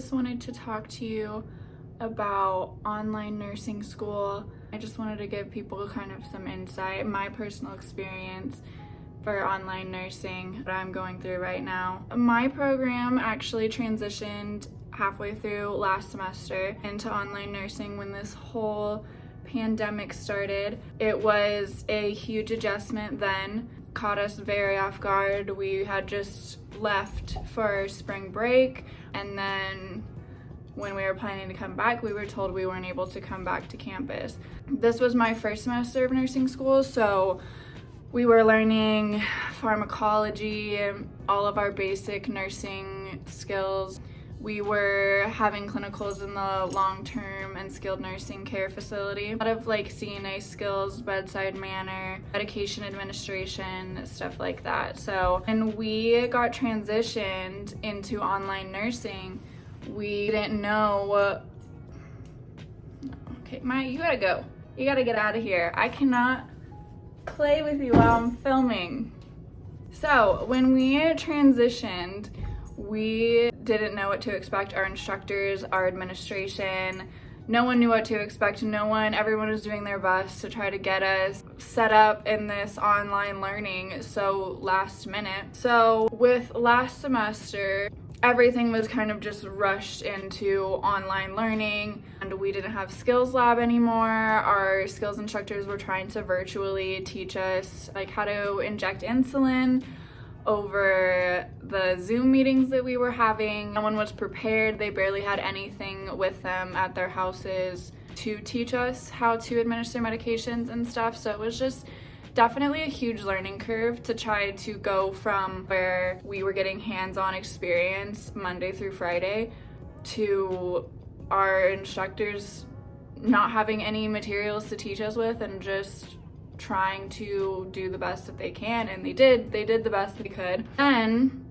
just wanted to talk to you about online nursing school. I just wanted to give people kind of some insight, my personal experience for online nursing that I'm going through right now. My program actually transitioned halfway through last semester into online nursing when this whole pandemic started. It was a huge adjustment then, caught us very off guard. We had just left for spring break, and then when we were planning to come back, we were told we weren't able to come back to campus. This was my first semester of nursing school, so we were learning pharmacology, all of our basic nursing skills. We were having clinicals in the long-term and skilled nursing care facility. A lot of CNA skills, bedside manner, medication administration, stuff like that. So when we got transitioned into online nursing, we didn't know what... Okay, Maya, you gotta go. You gotta get out of here. I cannot play with you while I'm filming. So when we transitioned, we didn't know what to expect. Our instructors, our administration, no one knew what to expect. Everyone was doing their best to try to get us set up in this online learning so last minute. So with last semester, everything was kind of just rushed into online learning, and we didn't have skills lab anymore. Our skills instructors were trying to virtually teach us how to inject insulin over the Zoom meetings that we were having. No one was prepared. They barely had anything with them at their houses to teach us how to administer medications and stuff. So it was just definitely a huge learning curve to try to go from where we were getting hands-on experience Monday through Friday to our instructors not having any materials to teach us with and just trying to do the best that they can, and they did the best they could. Then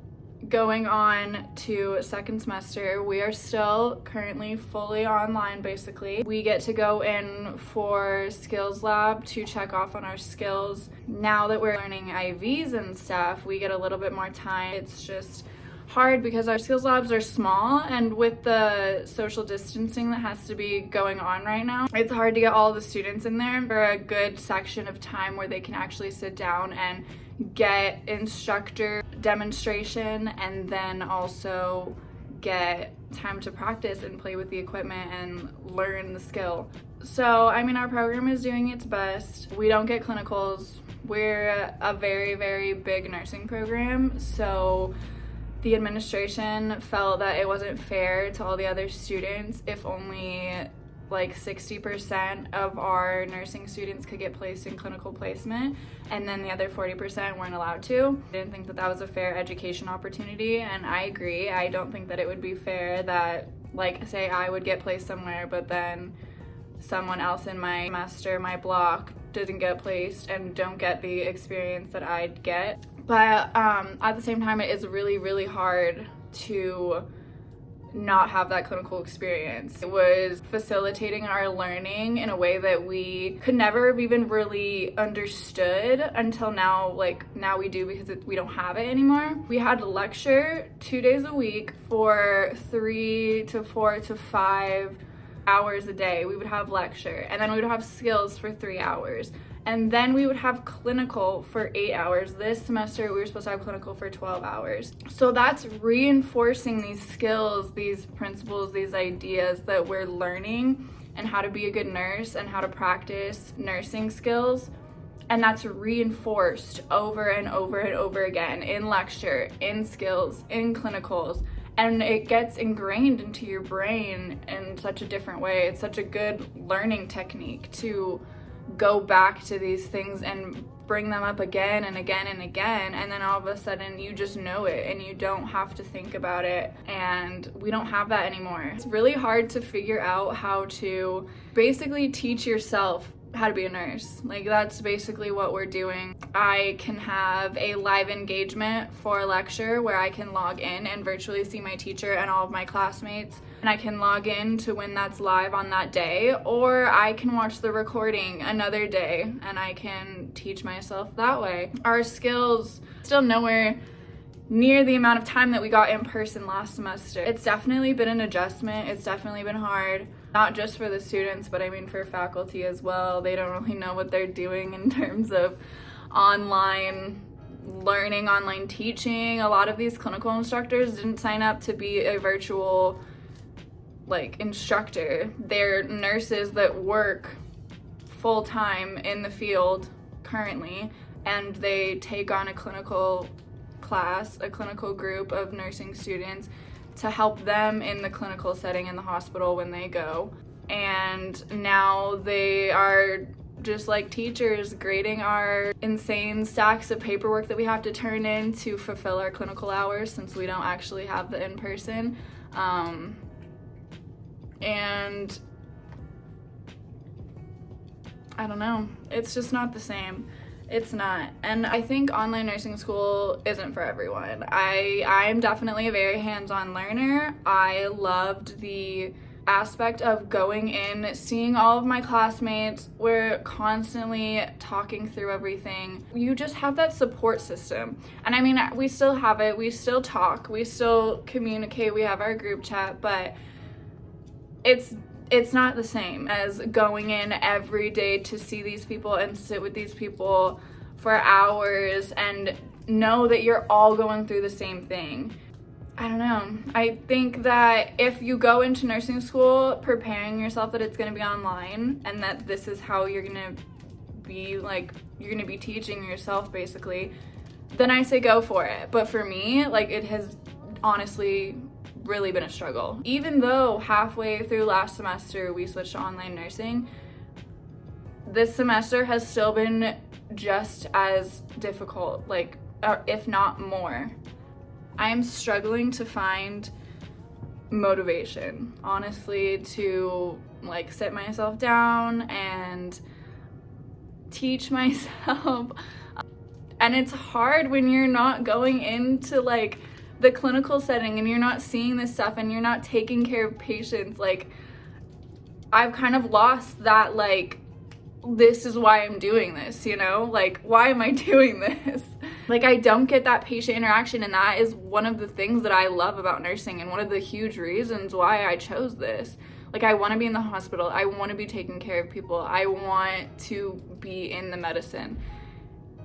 going on to second semester, we are still currently fully online. Basically, we get to go in for skills lab to check off on our skills. Now that we're learning IVs and stuff, we get a little bit more time. It's just hard because our skills labs are small, and with the social distancing that has to be going on right now, it's hard to get all the students in there for a good section of time where they can actually sit down and get instructor demonstration and then also get time to practice and play with the equipment and learn the skill. So our program is doing its best. We don't get clinicals. We're a very, very big nursing program, so the administration felt that it wasn't fair to all the other students if only 60% of our nursing students could get placed in clinical placement, and then the other 40% weren't allowed to. I didn't think that that was a fair education opportunity, and I agree. I don't think that it would be fair that, say I would get placed somewhere, but then someone else in my semester, my block, didn't get placed and don't get the experience that I'd get. But at the same time, it is really, really hard to not have that clinical experience. It was facilitating our learning in a way that we could never have even really understood until now. Now we do, because we don't have it anymore. We had a lecture 2 days a week for 3 to 4 to 5 hours a day. We would have lecture, and then we would have skills for 3 hours. And then we would have clinical for 8 hours. This semester, we were supposed to have clinical for 12 hours. So that's reinforcing these skills, these principles, these ideas that we're learning, and how to be a good nurse and how to practice nursing skills. And that's reinforced over and over and over again in lecture, in skills, in clinicals. And it gets ingrained into your brain in such a different way. It's such a good learning technique to go back to these things and bring them up again and again and again, and then all of a sudden you just know it and you don't have to think about it, and we don't have that anymore. It's really hard to figure out how to basically teach yourself how to be a nurse. That's basically what we're doing. I can have a live engagement for a lecture where I can log in and virtually see my teacher and all of my classmates, and I can log in to when that's live on that day, or I can watch the recording another day and I can teach myself that way. Our skills still nowhere near the amount of time that we got in person last semester. It's definitely been an adjustment. It's definitely been hard, not just for the students, but I mean for faculty as well. They don't really know what they're doing in terms of online learning, online teaching. A lot of these clinical instructors didn't sign up to be a virtual instructor. They're nurses that work full-time in the field currently, and they take on a clinical class, a clinical group of nursing students to help them in the clinical setting in the hospital when they go. And now they are just like teachers grading our insane stacks of paperwork that we have to turn in to fulfill our clinical hours, since we don't actually have the in-person. And I don't know, it's just not the same. It's not. And I think online nursing school isn't for everyone. I'm definitely a very hands-on learner. I loved the aspect of going in, seeing all of my classmates. We're constantly talking through everything. You just have that support system. And I mean, we still have it. We still talk. We still communicate. We have our group chat, but it's not the same as going in every day to see these people and sit with these people for hours and know that you're all going through the same thing. I don't know. I think that if you go into nursing school preparing yourself that it's going to be online and that this is how you're going to be, you're going to be teaching yourself basically, then I say go for it. But for me, it has honestly really been a struggle. Even though halfway through last semester we switched to online nursing, this semester has still been just as difficult, if not more. I am struggling to find motivation, honestly, to sit myself down and teach myself. And it's hard when you're not going into the clinical setting and you're not seeing this stuff and you're not taking care of patients. I've kind of lost that, this is why I'm doing this, why am I doing this? I don't get that patient interaction, and that is one of the things that I love about nursing and one of the huge reasons why I chose this. I want to be in the hospital. I want to be taking care of people. I want to be in the medicine.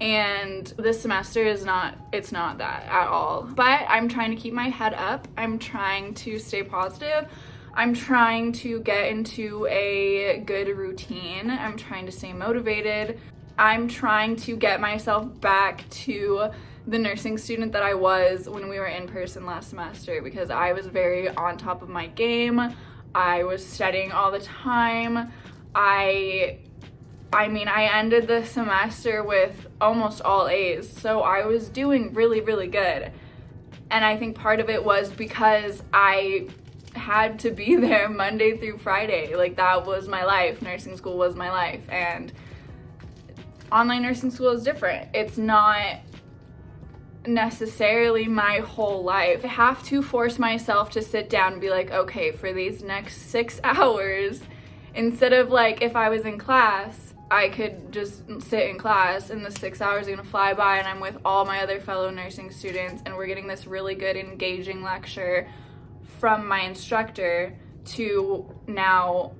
And this semester it's not that at all. But I'm trying to keep my head up. I'm trying to stay positive. I'm trying to get into a good routine. I'm trying to stay motivated. I'm trying to get myself back to the nursing student that I was when we were in person last semester, because I was very on top of my game. I was studying all the time. I ended the semester with almost all A's, so I was doing really, really good. And I think part of it was because I had to be there Monday through Friday. That was my life. Nursing school was my life. And online nursing school is different. It's not necessarily my whole life. I have to force myself to sit down and be okay, for these next 6 hours, instead of if I was in class, I could just sit in class and the 6 hours are gonna fly by and I'm with all my other fellow nursing students and we're getting this really good engaging lecture from my instructor, to now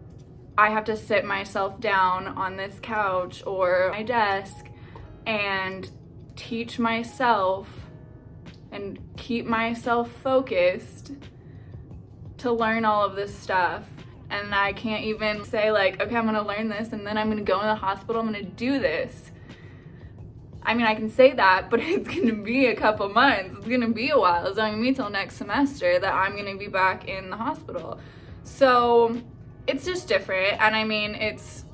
I have to sit myself down on this couch or my desk and teach myself and keep myself focused to learn all of this stuff. And I can't even say okay, I'm gonna learn this and then I'm gonna go in the hospital, I'm gonna do this. I mean, I can say that, but it's gonna be a couple months. It's gonna be a while. It's not gonna be till next semester that I'm gonna be back in the hospital. So it's just different. And I mean, it's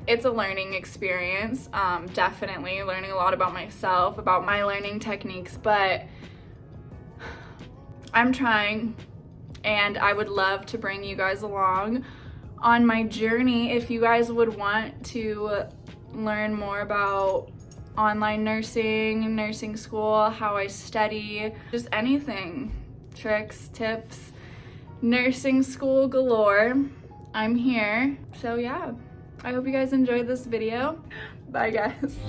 a learning experience. Definitely learning a lot about myself, about my learning techniques, but I'm trying. And I would love to bring you guys along on my journey. If you guys would want to learn more about online nursing, nursing school, how I study, just anything, tricks, tips, nursing school galore, I'm here. So yeah, I hope you guys enjoyed this video. Bye guys.